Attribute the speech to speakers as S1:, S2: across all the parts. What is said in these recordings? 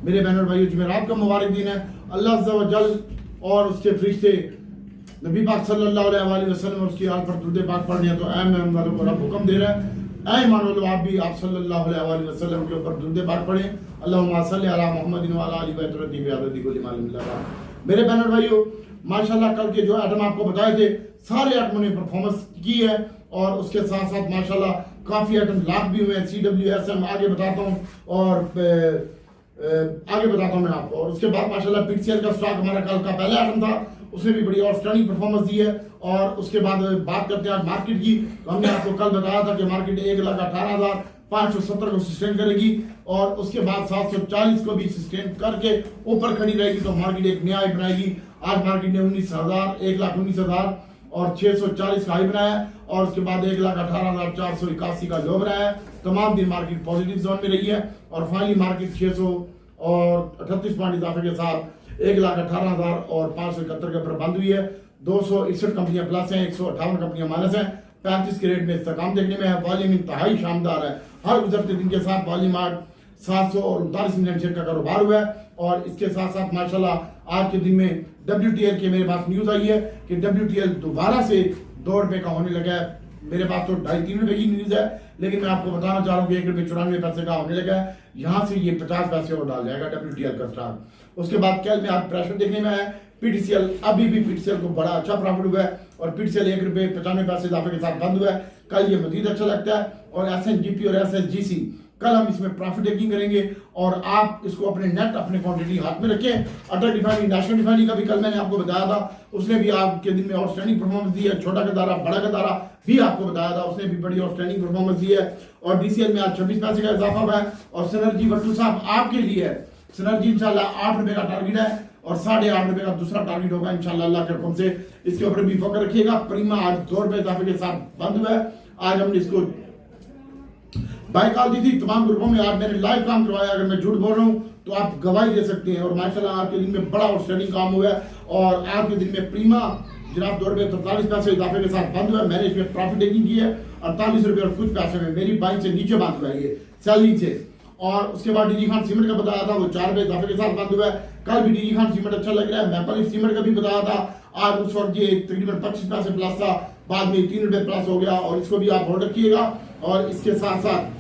S1: मेरे बहन और भाइयों, जुमेरात का मुबारक दिन है। अल्लाह अज़्ज़ा व जल और उसके फरिश्ते नबी पाक सल्लल्लाहु अलैहि वसल्लम और उसकी आल पर दुरूद पाक पढ़ने तो ऐ ईमान वालों को रब हुक्म दे रहा है, ऐ ईमान वालों आप भी आप सल्लल्लाहु अलैहि वसल्लम के ऊपर दुरूद पाक पढ़ें। अल्लाहुम्मा सल्लि अला मुहम्मदिन व अला आलि बैतुर बिआददी कुल्ली मालूम लगा। मेरे बहन और भाइयों, माशाल्लाह कल के जो आइटम आपको बताए थे सारे आइटमों ने परफॉर्मेंस की है और उसके साथ साथ माशाल्लाह काफी आइटम लाभ भी हुए हैं। CWSM आगे बताता हूँ और मैं आपको। और उसके बाद माशाल्लाह PTCL का स्टॉक हमारा कल का पहला आइटम था, उसने भी बड़ी आउटस्टैंडिंग परफॉर्मेंस दी है। और उसके बाद बात करते हैं आज मार्केट की। तो हमने आपको कल बताया था कि मार्केट 1,18,570 को सस्टेन करेगी और उसके बाद 740 को भी सस्टेन करके ऊपर खड़ी रहेगी तो मार्केट एक नया हाई बनाएगी। आज मार्केट ने 1,19,640 का हाई बनाया है और उसके बाद 1,18,481 का लो बनाया है। तमाम दिन मार्केट पॉजिटिव जोन में रही है और फाइनली मार्केट 638 पॉइंट इजाफे के साथ 1,18,571 के ऊपर बंद हुई है। 261 कंपनियां प्लस हैं, 158 कंपनियां माइनस हैं। 35 के रेट में इस्तेकाम देखने में है। वॉल्यूम इंतहाई शानदार है। हर गुजरते दिन के साथ वॉल्यूम 739 मिलियन शेयर का कारोबार हुआ है। और इसके साथ साथ माशाल्लाह आज के दिन में WTL के मेरे पास न्यूज आई है कि WTL दोबारा से ₹2 का होने लगा है। मेरे पास तो 2.5-3 रुपए की न्यूज है, लेकिन मैं आपको बताना चाह रहा हूँ कि ₹1.94 का होने लगा है। यहाँ से ये 50 पैसे और डाल जाएगा WTL का स्टॉक। उसके बाद कल में आप प्रेशर देखने में है। PTCL अभी भी PTCL को बड़ा अच्छा प्रॉफिट हुआ है और PTCL ₹1.95 इजाफे के साथ बंद हुआ है। कल ये मजीद अच्छा लगता है। और SNGP और SSGC कल हम इसमें प्रॉफिट टेकिंग करेंगे और आप इसको अपने नेट अपने क्वांटिटी हाथ में रखें। अटल रिफाइनरी, नेशनल रिफाइनरी का भी कल मैंने आपको बताया था, उसने भी आपके दिन में आउटस्टैंडिंग परफॉर्मेंस दी है। छोटा गदारा, बड़ा गदारा भी आपको बताया था, उसने भी बड़ी आउटस्टैंडिंग परफॉर्मेंस दी है। और DCL में आज 26 पैसे का इजाफा हुआ है। और सिनर्जी भट्टू साहब आपके लिए है, सिनर्जी इंशाल्लाह ₹8 का टारगेट है और ₹8.5 का दूसरा टारगेट होगा इंशाल्लाह अल्लाह के हुक्म से। इसके ऊपर भी फोकस रखिएगा। प्रीमा आज ₹2 इजाफे के साथ बंद हुआ है। आज हमने इसको बाय कॉल दी थी तमाम ग्रुपों में। आज मैंने लाइव काम करवाया। अगर मैं झूठ बोल रहा हूँ तो आप गवाही दे सकते हैं। और माशाल्लाह आज के दिन में बड़ा आउटस्टैंडिंग काम हुआ है। और आज के दिन में प्रीमा जनाब ₹2.43 इजाफे के साथ बंद हुआ है। मैंने इसमें प्रॉफिट टेकिंग की है ₹48 और कुछ पैसे में। मेरी बाइंग से नीचे बंद हुआ है ये सेलिंग से। और उसके बाद DG खान सीमेंट का बताया था, वो ₹4 इजाफे के साथ बंद हुआ है। कल भी DG खान सीमेंट अच्छा लग रहा है। मैपल सीमेंट का भी बताया था, आज उस वक्त ये तकरीबन 25 पैसे प्लस था, बाद में ₹3 प्लस हो गया और इसको भी आप होल्ड रखिएगा। और इसके साथ साथ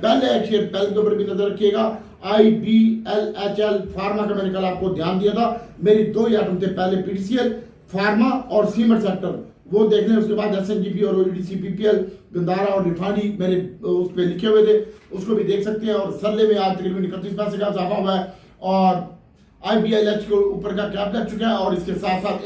S1: पहले एक शेयर पहले के ऊपर भी नजर रखिएगा। IBLHL फार्मा का मैंने कल आपको ध्यान दिया था। मेरी 2 आइटम थे, पहले PTCL फार्मा और सीमेंट सेक्टर, वो देख लें। उसके बाद SNGP और OEDC PPL गंदारा और रिफाइनरी मेरे उस पर लिखे हुए थे, उसको भी देख सकते हैं। और सरले में आज तकरीबन 31 पैसे का इजाफा हुआ है और IBLH के ऊपर का कैप लग चुका है। और इसके साथ साथ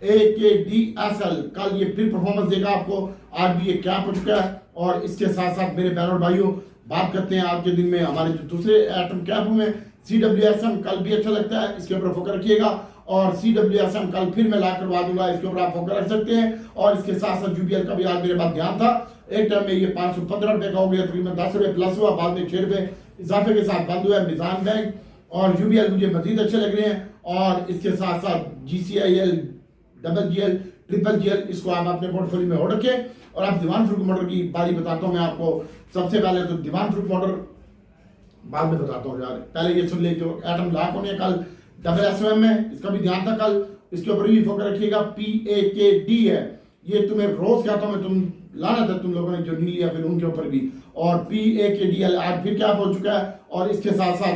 S1: AKDSL कल ये फिर परफॉर्मेंस देगा आपको। आज भी ये कैप हो चुका है। और इसके साथ साथ मेरे बहनों और भाइयों, बात करते हैं आज के दिन में हमारे जो दूसरे एटम कैप में CWSM कल भी अच्छा लगता है, इसके ऊपर फोकस रखिएगा। और CWSM कल फिर मैं ला करवा दूंगा, इसके ऊपर आप फोकस रख सकते हैं। और इसके साथ साथ UBL का भी आज मेरे पास ध्यान था। एक टाइम में ये ₹515 का हो गया, तकरीबन ₹10 प्लस हुआ, बाद में ₹6 इजाफे के साथ बंद हुआ है। मिजान बैंक और UBL मुझे मजीद अच्छे लग रहे हैं। और इसके साथ साथ GCIL, GGL, GGL इसको आप अपने पोर्टफोलियो में होल्ड रखें। और आप दीवान फ्रूट मोटर की बारी बताता हूं मैं आपको। सबसे पहले तो दीवान फ्रूट मोटर बाद में बताता हूं यार, पहले ये सुन ले जो एटम लॉक होने कल SSM में, इसका भी ध्यान था कल, इसके ऊपर भी फोकस रखिएगा। PAKD है, ये तुम्हें रोज कहता हूं मैं, तुम लाना था तुम लोगों ने जो नहीं लिया, फिर उनके ऊपर भी। और PAKDL आज फिर क्या हो चुका है। और इसके साथ साथ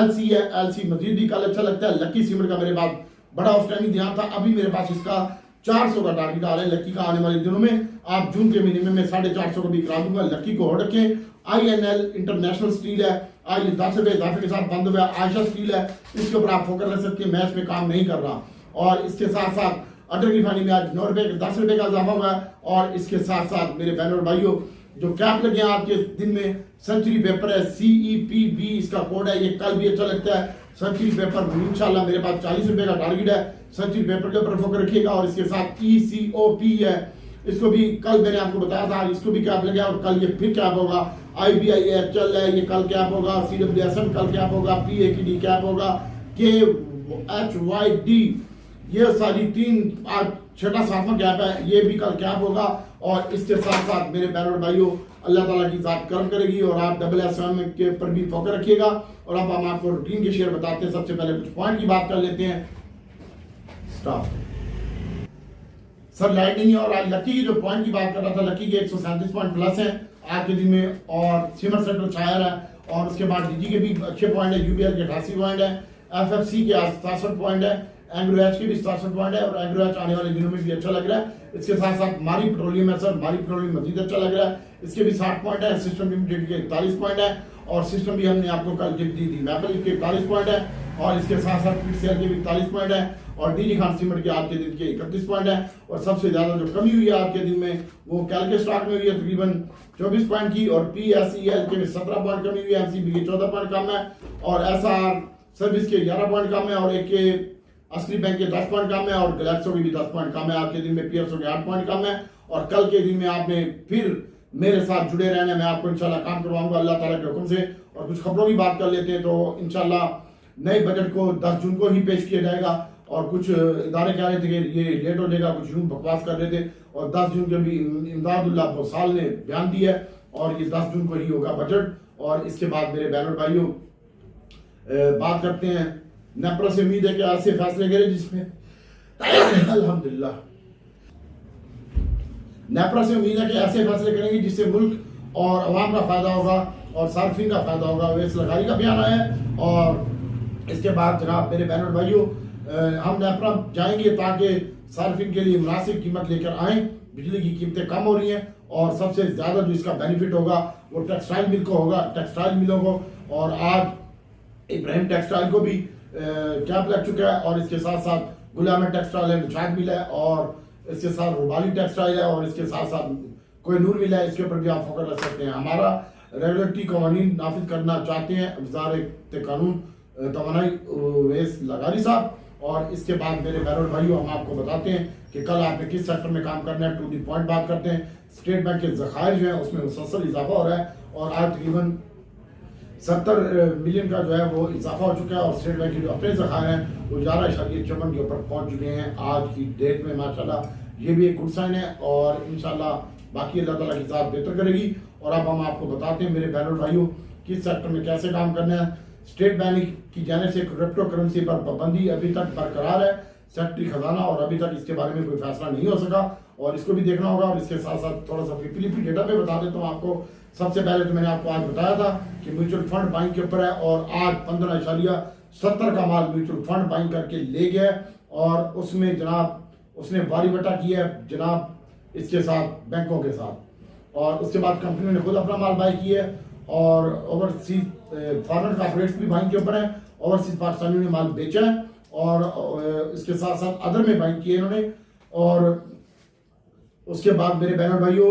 S1: LC है, LC मजीद भी कल अच्छा लगता है। लकी सीमेंट का मेरे पास बड़ा आउटस्टैंडिंग ध्यान था। अभी मेरे पास इसका 400 का टारगेट आ रहा है लक्की का आने वाले दिनों में। आप जून के महीने में मैं 450 को भी करा दूंगा। लक्की को होल्ड रखें। INL इंटरनेशनल स्टील है, आज ₹10 इजाफे के साथ बंद हुआ है। आयशा स्टील है, इसके ऊपर आप फोकस रख सकते हैं। मैं इसमें काम नहीं कर रहा। और इसके साथ साथ अटल रिफाइनरी में आज ₹9 ₹10 का इजाफा हुआ है। और इसके साथ साथ मेरे बहनों और भाइयों, जो कैप लगे आज के दिन में सेंचुरी पेपर है, CEPB इसका कोड है। ये कल भी अच्छा लगता है। सेंचुरी पेपर इंशाल्लाह मेरे पास ₹40 का टारगेट है। सेंचुरी पेपर के ऊपर फोकस रखिएगा। और इसके साथ ECOP है, इसको भी कल मैंने आपको बताया था, इसको भी कैप लगे और कल ये फिर कैप होगा। IBIHL है, ये कल कैप होगा। CWSM कल कैप होगा। PAKD कैप होगा। KHYD ये सारी 3 आज छठा 7वां कैंप है, ये भी कल कैंप होगा। और इसके साथ साथ मेरे बहनों और भाइयों, अल्लाह ताला की ज़ात करम करेगी और आप WSM के ऊपर भी फोकस रखिएगा। और अब हम आपको रूटीन के शेयर बताते हैं। सबसे पहले कुछ पॉइंट की बात कर लेते हैं। स्टॉप सर, लाइट नहीं है। और आज लकी की जो पॉइंट की बात कर रहा था, लकी के 137 पॉइंट प्लस है आज के दिन में। और सीमेंट सेक्टर शायर है। और उसके बाद डीजी के भी अच्छे पॉइंट है, यूबीएल के 88 पॉइंट है, एफएफसी के 67 पॉइंट है, एंग्रो एच के भी 67 पॉइंट है। और एंग्रो एच आने वाले दिनों में भी अच्छा लग रहा है। इसके साथ साथ मारी पेट्रोलियम है सर, मारी पेट्रोलियम मजीद अच्छा लग रहा है, इसके भी 60 पॉइंट है। सिस्टम लिमिटेड के 41 पॉइंट है। और सिस्टम भी हमने आपको कल टिप दी थी, मैपल इसके 41 पॉइंट है। और इसके साथ साथ पिटसेल के भी 41 पॉइंट है। और डीजी खान सीमेंट के आज के दिन के 31 पॉइंट है। और सबसे ज्यादा जो कमी हुई है आज के दिन में वो कैल के स्टॉक में हुई है तकरीबन 24 पॉइंट की। और PSEL के 17 पॉइंट कमी हुई है, MCB के 14 पॉइंट कम है, और SR सर्विस के 11 पॉइंट कम है, और एक के असली बैंक के 10 पॉइंट कम है, और गैलेक्सो के भी 10 पॉइंट कम है। आज के दिन में PSO के 8 पॉइंट कम है। और कल के दिन में आपने फिर मेरे साथ जुड़े रहने, मैं आपको इंशाल्लाह काम करवाऊंगा अल्लाह ताला के हुक्म से। और कुछ खबरों की बात कर लेते हैं तो इंशाल्लाह नए बजट को 10 जून को ही पेश किया जाएगा। और कुछ इदारे कह रहे थे कि ये लेट हो जाएगा, कुछ यूं बकवास कर रहे थे। और 10 जून के भी इमदादुल्लाह भोसाल ने बयान दिया है और ये 10 जून को ही होगा बजट। और इसके बाद मेरे बहनों भाइयों बात करते हैं, नेपरा से उम्मीद है कि ऐसे फैसले करें जिसमें अल्हम्दुलिल्लाह, नेपरा से उम्मीद है कि ऐसे फैसले करेंगे जिससे मुल्क और अवाम का फायदा होगा और सार्फिन का फायदा होगा। वेस लगारी का बयान आया है। और इसके बाद जनाब मेरे बहनों भाइयों, हम नेपरा जाएंगे ताकि सार्फिन के लिए मुनासिब कीमत लेकर आएँ। बिजली की कीमतें कम हो रही हैं और सबसे ज्यादा जो इसका बेनिफिट होगा वो टेक्सटाइल मिल को होगा, टेक्सटाइल मिलों को। और आज इब्राहिम टेक्सटाइल को भी कैंप लग चुका है। और इसके साथ साथ गुलाम टेक्सटाइल है, निशाद मिल है, और इसके साथ रुबाली टेक्सटाइल है, और इसके साथ साथ कोई नूर मिल है। इसके ऊपर भी आप फोकस रख सकते हैं। हमारा रेगुलेटरी कवानीन नाफिज करना चाहते हैं वज़ारत कानून तवानाई वेस लगारी साहब। और इसके बाद मेरे बहनों भाइयों, हम आपको बताते हैं कि कल आपने किस सेक्टर में काम करना है। टू दी पॉइंट बात करते हैं। स्टेट बैंक के ज़खायर जो है उसमें मुसलसल इजाफा हो रहा है और आज तकरीबन 70 मिलियन का जो है वो इजाफा हो चुका है। और स्टेट बैंक के जो अपने ज़खायर हैं वो 11.54 के ऊपर पहुंच चुके हैं आज की डेट में। माशाल्लाह ये भी एक गुड साइन है और इंशाल्लाह बाकी अल्लाह ताला की ज़ात बेहतर करेगी। और अब हम आपको बताते हैं मेरे बहनों भाइयों किस सेक्टर में कैसे काम करना है। स्टेट बैंक की जाने से क्रिप्टो करेंसी पर पाबंदी अभी तक बरकरार है, सेक्रेटरी खजाना, और अभी तक इसके बारे में कोई फैसला नहीं हो सका और इसको भी देखना होगा। और इसके साथ साथ थोड़ा सा पीपीलीपी डेटा पे बता देता हूँ आपको। सबसे पहले तो मैंने आपको आज बताया था कि म्यूचुअल फंड बाइंग के ऊपर है और आज 15.70 का माल म्यूचुअल फंड बाइंग करके ले गया और उसमें जनाब उसने वारी बटा किया है जनाब इसके साथ बैंकों के साथ। और उसके बाद कंपनी ने खुद अपना माल बाई किया है और ओवरसीज फॉरेन कॉर्पोरेट्स भी बाइंग के ऊपर है। ओवरसीज पाकिस्तानियों ने माल बेचा है और इसके साथ साथ अदर में बाइंग किए इन्होंने। और उसके बाद मेरे बहनों भाइयों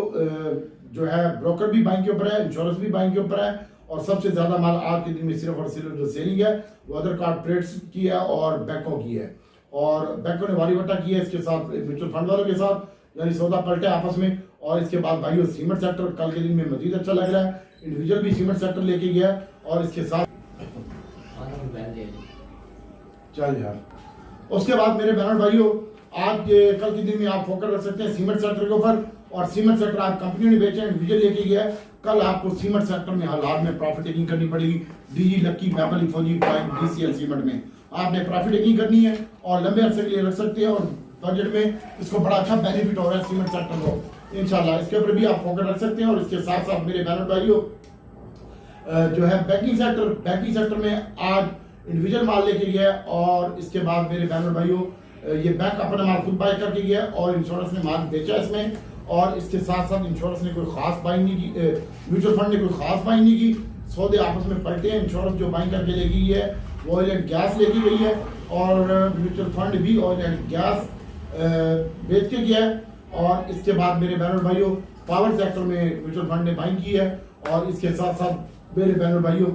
S1: जो है ब्रोकर भी बाइंग के ऊपर है, इंश्योरेंस भी बाइंग के ऊपर है। और सबसे ज्यादा माल आज के दिन में सिर्फ और सिर्फ जो सेलिंग है वो अदर कॉर्पोरेट्स की है और बैंकों की है। और बैंकों ने वारी बट्टा किया है इसके साथ म्यूचुअल फंड वालों के साथ, यानी सौदा पलटे आपस में। और इसके बाद भाइयों सीमेंट सेक्टर कल के दिन में मजीद अच्छा लग रहा है, इंडिविजुअल भी सीमेंट सेक्टर लेके गया है। और इसके साथ चल यार उसके बाद मेरे बहनों भाइयों आज कल के दिन में आप फोकस रख सकते हैं सीमेंट सेक्टर के ऊपर। और सीमेंट सेक्टर आज कंपनी ने बेचा, इंडिविजुअल लेके गया है। कल आपको सीमेंट सेक्टर में हालात में प्रॉफिट टेकिंग करनी पड़ेगी। डीजी लक्की मैपल फौजी प्राइम DCL सीमेंट में आपने प्रॉफिट टेकिंग करनी है और लंबे अरसे के लिए रख सकते हैं। और बजट में इसको बड़ा अच्छा बेनिफिट हो रहा है सीमेंट सेक्टर को इंशाल्लाह, इसके ऊपर भी आप फोकस रख सकते हैं। और इसके साथ साथ मेरे बहनों भाइयों जो है बैंकिंग सेक्टर में आज इंडिविजुअल माल लेके गया है। और इसके बाद मेरे बहनों भाइयों ये बैंक अपना माल खुद बाय करके गया है और इंश्योरेंस ने माल बेचा इसमें। और इसके साथ साथ इंश्योरेंस ने कोई खास बाइंग नहीं की, म्यूचुअल फंड ने कोई खास बाइंग नहीं की, सौदे आपस में पलटे हैं। इंश्योरेंस जो बाइंग करके लेके गई है वो ऑयल एंड गैस लेके गई है और म्यूचुअल फंड भी ऑयल एंड गैस बेच के गया है। और इसके बाद मेरे बहनों भाइयों पावर सेक्टर में म्यूचुअल फंड ने बाइंग की है। और इसके साथ साथ मेरे बहनों भाइयों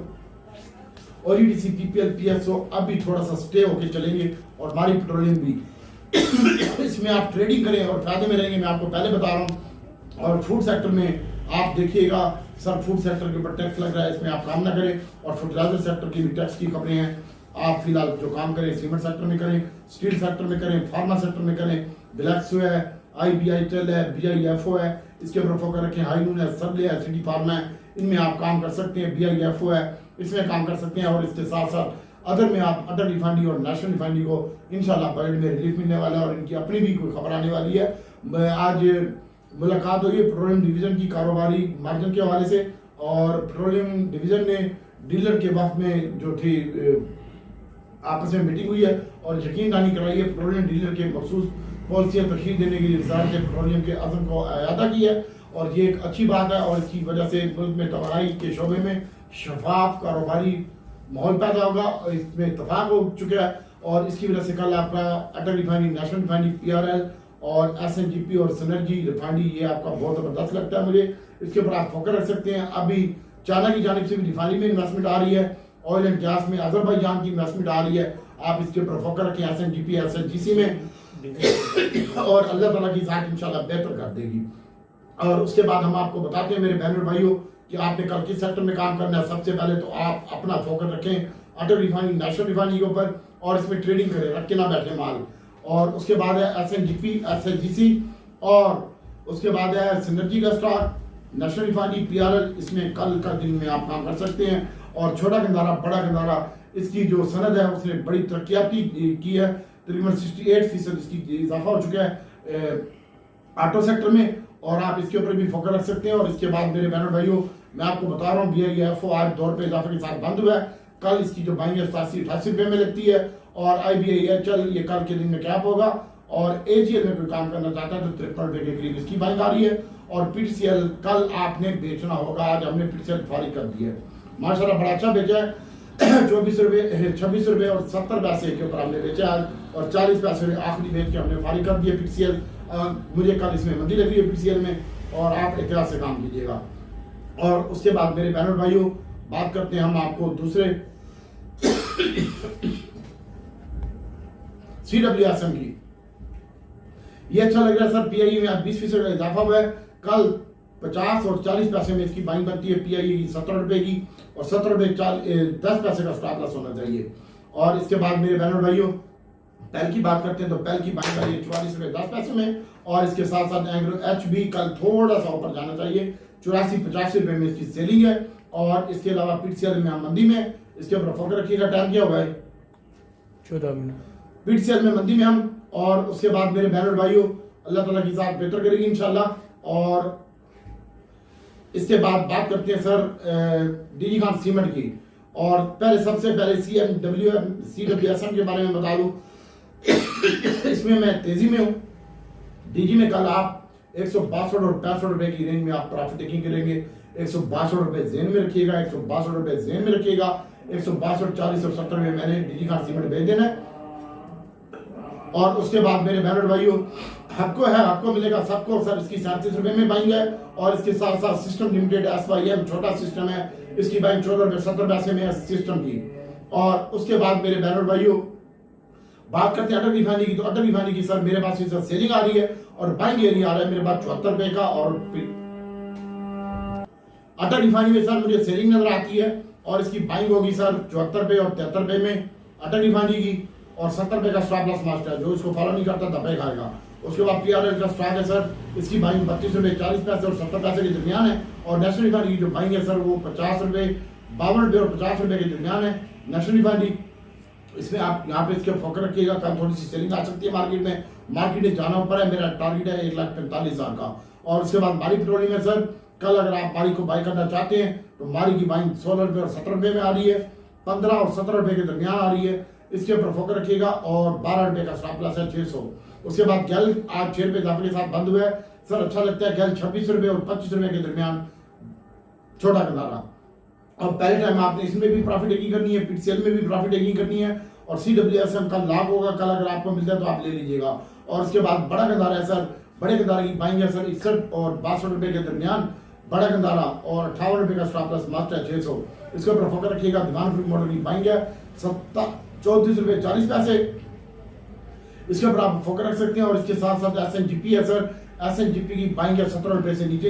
S1: OEDC PPL PSO अब भी थोड़ा सा स्टे होके चलेंगे और मारी पेट्रोलियम भी इसमें आप ट्रेडिंग करें और फायदे में रहेंगे, मैं आपको पहले बता रहा हूँ। और फूड सेक्टर में आप देखिएगा सर फूड सेक्टर के ऊपर टैक्स लग रहा है, इसमें आप काम ना करें। और फर्टिलाइजर सेक्टर की भी टैक्स की खबरें हैं। आप फिलहाल जो काम करें सीमेंट सेक्टर में करें, स्टील सेक्टर में करें, फार्मा सेक्टर में करें, ब्लैक्सो है, IBITL है, BIFO है, इसके ऊपर फोकस रखें। हाईनून है, सर्ले है, सिटी फार्मा है, इनमें आप काम कर सकते हैं। BIFO है, इसमें काम कर सकते हैं। और इसके साथ साथ अदर में आप अटल रिफाइनरी और नेशनल रिफाइनरी को इंशाल्लाह बजट में रिलीफ मिलने वाला है और इनकी अपनी भी कोई खबर आने वाली है। आज मुलाकात हुई है पेट्रोलियम डिवीजन की कारोबारी मार्जिन के हवाले से, और पेट्रोलियम डिवीजन ने डीलर के वक्त में जो थी आपस में मीटिंग हुई है और यकीन दहानी कराई है। पेट्रोलियम डीलर के मखसूस पॉलिसियाँ तरशील देने के लिए वजारत पेट्रोलियम के अज़म को अदा की है और ये एक अच्छी बात है। और इसकी वजह से मुल्क में तवानाई के शोबे में शफाफ कारोबारी माहौल पैदा होगा और इसमें इतफाक हो चुका है। और इसकी वजह से कल आपका अटल रिफाइनरी, नेशनल रिफाइनरी, PRL और SNGP और सिनर्जी रिफाइनरी, ये आपका बहुत ज़बरदस्त लगता है मुझे। इसके ऊपर आप फोकस रख सकते हैं। अभी चाइना की जानिब से भी रिफाइनरी में इन्वेस्टमेंट आ रही है, ऑयल एंड गैस में अजरबैजान की इन्वेस्टमेंट आ रही है। आप इसके ऊपर फोकस रखें SNGP, SNGC में और अल्लाह ताला की ज़ात इंशाल्लाह बेहतर कर देगी। और उसके बाद हम आपको बताते हैं मेरे बहन और भाइयों कि आपने कल किस सेक्टर में काम करना है। सबसे पहले तो आप अपना फोकस रखें अटल रिफाइनरी, नेशनल रिफाइनरी के ऊपर और इसमें ट्रेडिंग करें, रख के ना बैठे माल। और उसके बाद है SNGP, SNGC और उसके बाद है सिनर्जी का स्टॉक, नेशनल रिफाइनरी, PRL, इसमें कल का दिन में आप काम कर सकते हैं। और छोटा गंदारा, बड़ा गंदारा, इसकी जो सनद है उसने बड़ी तरक्याती की है, तकरीबन 68% इसकी इजाफा हो चुका है ऑटो सेक्टर में, और आप इसके ऊपर भी फोकस रख सकते हैं। और इसके बाद मेरे बहनों भाइयों मैं आपको बता रहा हूँ BIFO आज दौर पे इजाफे के साथ बंद हुआ है। कल इसकी जो बाइंग है 87-88 रुपये में लगती है और IBIHL ये कल के दिन में कैप होगा। और AGL में कोई काम करना चाहता है तो 53 रुपये के करीब इसकी बाइंग आ रही है। और PTCL कल आपने बेचना होगा, आज हमने PTCL फारिग कर दी है, माशाल्लाह बड़ा अच्छा बेचा है। 24 रुपये, 26 रुपये और 70 पैसे के ऊपर हमने बेचा आज, और 40 पैसे आखिरी बेच के हमने फारिग कर दिया PTCL। मुझे कल इसमें मंदी लगी है PTCL में, और आप एहतियात से काम कीजिएगा। और उसके बाद मेरे बहनों भाइयों बात करते हैं हम आपको दूसरे CWSM की। ये अच्छा लग रहा है सर, PIE में आज 20% का इजाफा हुआ है। कल 50 और 40 पैसे में इसकी बाइंग बनती है PIE की 17 रुपए की, और 17 रुपए 10 पैसे का स्टॉप लॉस होना चाहिए। और इसके बाद मेरे बहनों भाइयों पेल की बात करते हैं तो पेल की बाइंग है 44 रुपए 10 पैसे में। और इसके साथ साथ एंग्रो H भी कल थोड़ा सा ऊपर जाना चाहिए, 84-85 रुपए में इसकी सेलिंग है। और इसके अलावा PTCL में हम मंदी में, इसके ऊपर फोकस रखिएगा। टाइम क्या हुआ है? 14 मिनट। PTCL में मंदी में हम। और उसके बाद मेरे बहनों भाइयों अल्लाह ताला की ज़ात बेहतर करेगी इंशाल्लाह। और इसके बाद बात करते हैं सर DG खान सीमेंट की। और पहले सबसे पहले CWSM के बारे में बता दूं इसमें मैं तेजी में हूँ। DG में कल आप 162 और 65 रुपए की रेंज में आप प्रॉफिट टेकिंग करेंगे। 162 रुपए जेन में रखिएगा, 162 रुपए जेन में रखिएगा। 162, 40 और 70 में मैंने DG खान सीमेंट भेज देना है। और उसके बाद मेरे बहनों भाइयों हक्को है, हक्को मिलेगा सबको सर, इसकी 37 रुपए में बाइंग है। और इसके साथ साथ सिस्टम लिमिटेड SYM छोटा सिस्टम है, इसकी बाइंग 14 रुपए 70 पैसे में है सिस्टम की। और उसके बाद मेरे बहनों भाइयों बात करते हैं अटल रिफाइनरी की। तो अटल रिफाइनरी की सर मेरे पास सर सेलिंग आ रही है और बाइंग एरिया आ रहा है मेरे पास 74 रुपए का। और अटल रिफाइनरी में सर मुझे सेलिंग नजर आती है और इसकी बाइंग होगी सर 74 रुपए और 73 रुपए में अटल रिफाइनरी की। और 70 रुपए का स्टॉप लॉस मास्टर है, जो इसको फॉलो नहीं करता दबे खाएगा। उसके बाद PRL का स्टॉक है सर, इसकी बाइंग 32 रुपए 40 पैसे और 70 पैसे के दरमियान है। और नेशनल रिफाइनरी की जो बाइंग है सर वो 50 रुपए 52 रुपए और 50 रुपए के दरमियान है नेशनल रिफाइनरी। इसमें आप यहाँ पे इसके फोकस रखिएगा। कल थोड़ी सी सेलिंग आ सकती है मार्केट में, मार्केट में जाना ऊपर है, मेरा टारगेट है 1,45,000 का। और उसके बाद मारी पेट्रोलियम है सर, कल अगर आप मारी को बाई करना चाहते हैं तो मारी की बाइंग 16 रुपए और 17 रुपए में आ रही है, 15 और 17 रुपए के दरमियान आ रही है, इसके ऊपर फोकस रखिएगा। और 12 रुपए का स्टॉप लॉस है 600। उसके बाद गैल आज 6 रुपए इजाफे के साथ बंद हुआ है सर, अच्छा लगता है। गैल 26 रुपए और 25 रुपए के दरमियान छोटा गंदारा। अब पहले टाइम आपने इसमें भी प्रॉफिट टेकिंग करनी है, PTCL में भी प्रॉफिट टेकिंग करनी है। और CWSM कल लाभ होगा, कल अगर आपको मिलता है तो आप ले लीजिएगा। और उसके बाद बड़ा गंदारा है सर, बड़े गंदारे की बाइंग है सर 61 और 62 रुपए के दरमियान बड़ा गंदारा। और 58 रुपए का स्टॉप लॉस मास्ट है 600, इसके ऊपर फोकस रखिएगा। दीवान फ्री मॉडल की बाइंग है 34 रुपए 40 पैसे, इसके ऊपर आप फोकस रख सकते हैं। और इसके साथ साथ SNGP है सर, SNGP की बाइंग है 17 रुपए से नीचे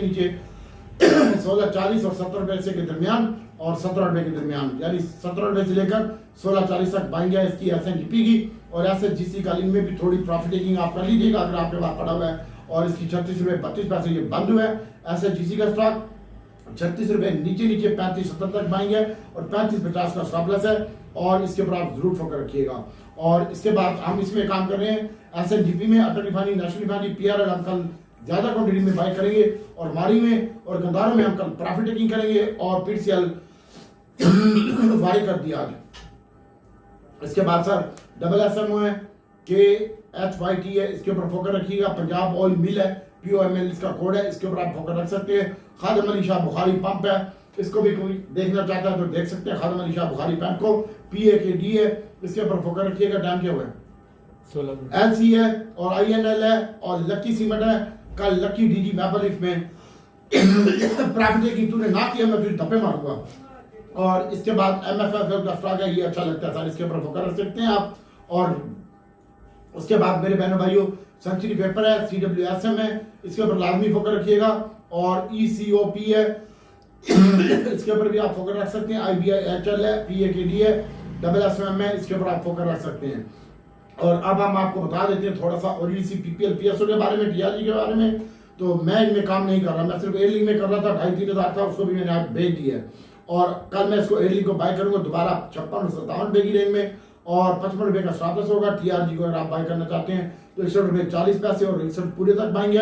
S1: 16.40 और 70 रुपए के दरमियान और 17 रुपए के दरमियान, यानी 17 रुपए से लेकर 16.40 तक बाइंग है इसकी SNGP की। और SHGC का इनमें भी थोड़ी प्रॉफिट टेकिंग आप कर लीजिएगा अगर आपके पास पड़ा हुआ है। और इसकी 36 रुपये 32 पैसे ये बंद हुआ है। SHGC का स्टॉक 36 रुपये नीचे 35-70 तक बाइंग है और 35-50 का स्टॉप लॉस है और इसके ऊपर आप जरूर फोकस रखिएगा। और इसके बाद हम इसमें काम कर रहे हैं SNGP में, अटल रिफाइनरी, नेशनल रिफाइनरी, PRL हम कल ज्यादा क्वांटिटी में बाई करेंगे और मारी में और गंदारों में हम कल प्रॉफिट टेकिंग करेंगे और PCL बाई कर दिया आज। इसके बाद सर SSMO है, KHYT है, इसके ऊपर फोकस रखिएगा। पंजाब ऑयल मिल है, POML इसका कोड है, इसके ऊपर आप फोकस रख सकते हैं। खादिम अली शाह बुखारी पंप है, इसको भी कोई देखना चाहता है तो देख सकते हैं खादिम अली शाह बुखारी पंप को। PAKD है, इसके ऊपर फोकस रखिएगा। टाइम क्या हुआ है 16। LC है और INL है और लकी सीमेंट है। कल लकी DG मैपल लीफ में प्रॉफिट टेकिंग तूने ना किया मैं तुझे धप्पे मारूंगा। और इसके बाद MFFL का स्टॉक है, ये अच्छा लगता है सर, इसके ऊपर फोकस रख सकते हैं आप। और उसके बाद मेरे बहनों भाइयों सेंचुरी पेपर है, CWSM है, इसके ऊपर लाजमी फोकस रखिएगा। और ECOP है, इसके ऊपर भी आप फोकस रख सकते हैं। IBIHL है, PAKD है, SSM है, इसके ऊपर आप फोकस रख सकते हैं। और अब हम आपको बता देते हैं थोड़ा सा OGDC, PPL, PSO के बारे में, TRG के बारे में। तो मैं इनमें काम नहीं कर रहा, मैं सिर्फ एयरलिंक में कर रहा था, 2.5-3 हज़ार था, उसको भी मैंने आज भेज दिया है। और कल मैं इसको एयरलिंक को बाय करूंगा दोबारा 56 और 57 रुपए की रेंज में और 55 रुपए का स्टॉप लॉस होगा। TRG को अगर आप बाय करना चाहते हैं तो 61 रुपए 40 पैसे और 61 पूरे तक बाएंगे।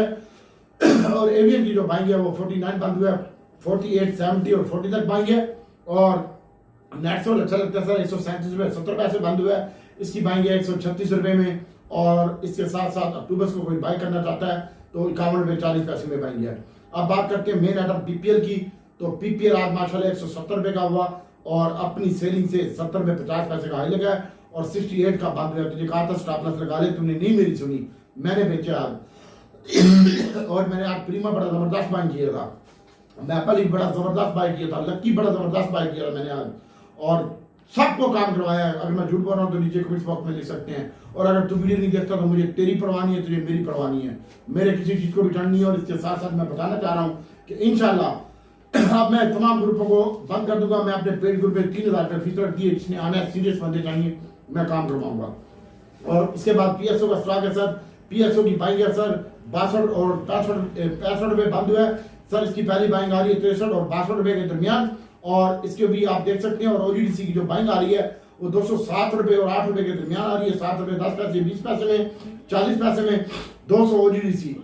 S1: और एवियन की जो बाएंगे वो 49 बंद हुआ है, 48, 70 और 40 तक बाएंगे। और नेटसोल अच्छा लगता है सर, 137 रुपए 70 पैसे बंद हुआ है, इसकी बाएंगे 136 रुपए में। और इसके साथ साथ अक्टूबर को कोई बाय करना चाहता है तो 51 रुपए 40 पैसे में बाएंगे। अब बात करते हैं मेन आइटम PPL की। तो PPL आज माशाल्लाह 170 रुपए का हुआ और अपनी सेलिंग से 70 रुपए 50 पैसे का हाई लगा है और 68 का बंद हुआ। तुझे कहा था स्टॉप लॉस लगा ले, तुमने नहीं मेरी सुनी, मैंने बेचा आज। और मैंने आज प्रीमा बड़ा जबरदस्त बाय किया था, मैपल बड़ा जबरदस्त बाय किया था, लक्की बड़ा जबरदस्त बाय किया था मैंने आज और सबको काम करवाया है। अगर मैं झूठ बोल रहा हूँ तो नीचे कमेंट बॉक्स में लिख सकते हैं। और अगर तू वीडियो नहीं देखता तो मुझे तेरी परवाह नहीं है, तुझे मेरी परवाह नहीं है, मेरे किसी चीज को रिटर्न नहीं है। और इसके साथ साथ मैं बताना चाह रहा हूँ कि इंशाल्लाह अब मैं तमाम ग्रुपों को बंद कर दूंगा। मैं अपने पेड ग्रुप में 3000 का फीस रख दिए, जिसने आना है सीरियस बंदे चाहिए, मैं काम करवाऊंगा। और इसके बाद PSO का स्टॉक है सर, PSO की बाइंग है सर 62 और 65 रुपए बंद हुआ है सर। इसकी पहली बाइंग आ रही है 63 और 62 रुपए के दरमियान और इसके भी आप देख सकते हैं। और OGDC की जो बाइंग आ रही है वो 207 रुपए और 8 रुपए के दरमियान आ रही है, 7 रुपए 10 पैसे, 20 पैसे में, 40 पैसे में 200 OGDC।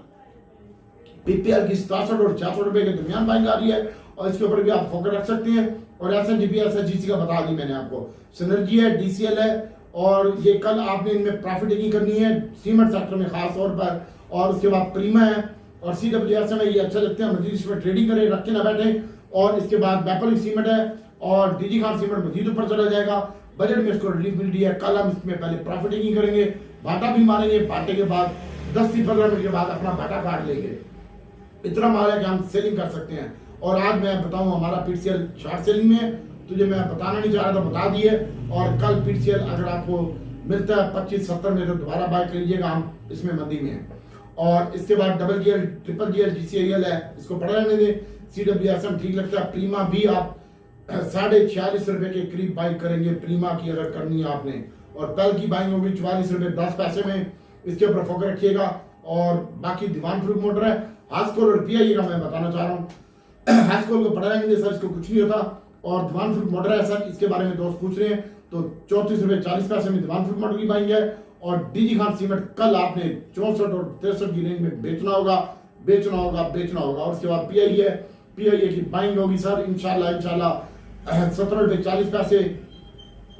S1: PPL की 67 और 66 रुपए के दरमियान बाइंग आ रही है और इसके ऊपर भी आप फोकस रख सकते हैं। और SNGP, SHGC का बता दी मैंने आपको, सिनर्जी है, DCL है और ये कल आपने इनमें प्रॉफिट टेकिंग करनी है सीमेंट सेक्टर में खास तौर पर। और उसके बाद प्रीमा है और CWSM है, ये अच्छा लगते हैं, मजीद इसमें ट्रेडिंग करें, रख के ना बैठे। और इसके बाद मैपल सीमेंट है और DG खान सीमेंट मजीद ऊपर चला जाएगा, बजट में इसको रिलीफ मिल रही है। कल हम इसमें पहले प्रॉफिट टेकिंग करेंगे, बाटा भी मारेंगे, बाटे के बाद 10 से 15 मिनट के बाद अपना बाटा काट लेंगे। इतना माल है कि हम सेलिंग कर सकते हैं। और आज मैं बताऊं हमारा PCL शॉर्ट सेलिंग में, तुझे मैं बताना नहीं चाह रहा था, बता दिए। और कल PCL अगर आपको मिलता है 25-70 में तो दोबारा बाय कर लीजिएगा, हम इसमें मंदी में हैं। और इसके बाद GGL, GGL, GCIL है, इसको पढ़ा रहने दे। CWSM ठीक लगता है। प्रीमा भी आप 46.5 रुपए के करीब बाई करेंगे, प्रीमा की अगर करनी है आपने। और कल की बाइंग होगी 44 रुपए 10 पैसे में, इसके ऊपर फोकस रखिएगा। और बाकी दीवान फ्रूट मोटर है, हास्कोल और PIA का मैं बताना चाह रहा हूँ। हास्कोल को पढ़ा रहेंगे सर, इसको कुछ नहीं होता। और दीवान फ्रूट मोटर है सर, इसके बारे में दोस्त पूछ रहे हैं तो 34 रुपए 40 पैसे में दीवान फ्रूट मोटर की बाइंग है। और DG खान सीमेंट कल आपने 64 और 63 की रेंज में बेचना होगा, बेचना होगा, बेचना होगा। और उसके बाद PIA है, PIA की बाइंग होगी सर इंशाल्लाह 17 रुपए 40 पैसे।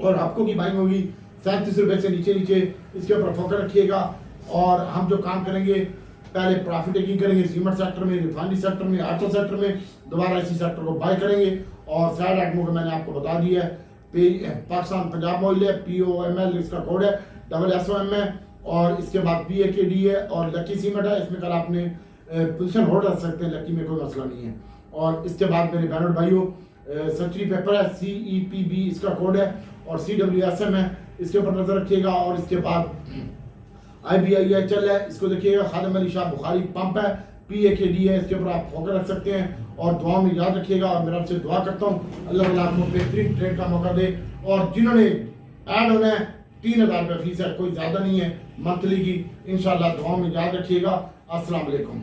S1: और आपको की बाइंग होगी 37 रुपए से नीचे नीचे, इसके ऊपर फोकस रखिएगा। और हम जो काम करेंगे पहले प्रॉफिट टेकिंग करेंगे सीमेंट सेक्टर में, रिफाइनरी सेक्टर में, ऑटो सेक्टर में, दोबारा इसी सेक्टर को बाय करेंगे। और साइड आइटमों को मैंने आपको बता दिया है, पाकिस्तान पंजाब ऑयल है, POML इसका कोड है, SSOM है। और इसके बाद PAKD है और लकी सीमेंट है, इसमें कल आपने पोजीशन होल्ड रख सकते हैं, लकी में कोई मसला नहीं है। और इसके बाद मेरे बहनों भाइयों सेंचुरी पेपर है, CEPB इसका कोड है और CWSM है, इसके ऊपर नजर रखिएगा। और इसके बाद IBIHL है, इसको देखिएगा। खादिम अली शाह बुखारी पंप है, PAKD है, इसके ऊपर आप फोकस रख सकते हैं। और दुआ में याद रखिएगा और मेरा आपसे दुआ करता हूँ अल्लाह ताला आपको बेहतरीन ट्रेड का मौका दे। और जिन्होंने ऐड होना है 3000 रुपये फीस है, कोई ज़्यादा नहीं है मंथली की। इंशाल्लाह दुआ में याद रखिएगा। अस्सलाम वालेकुम।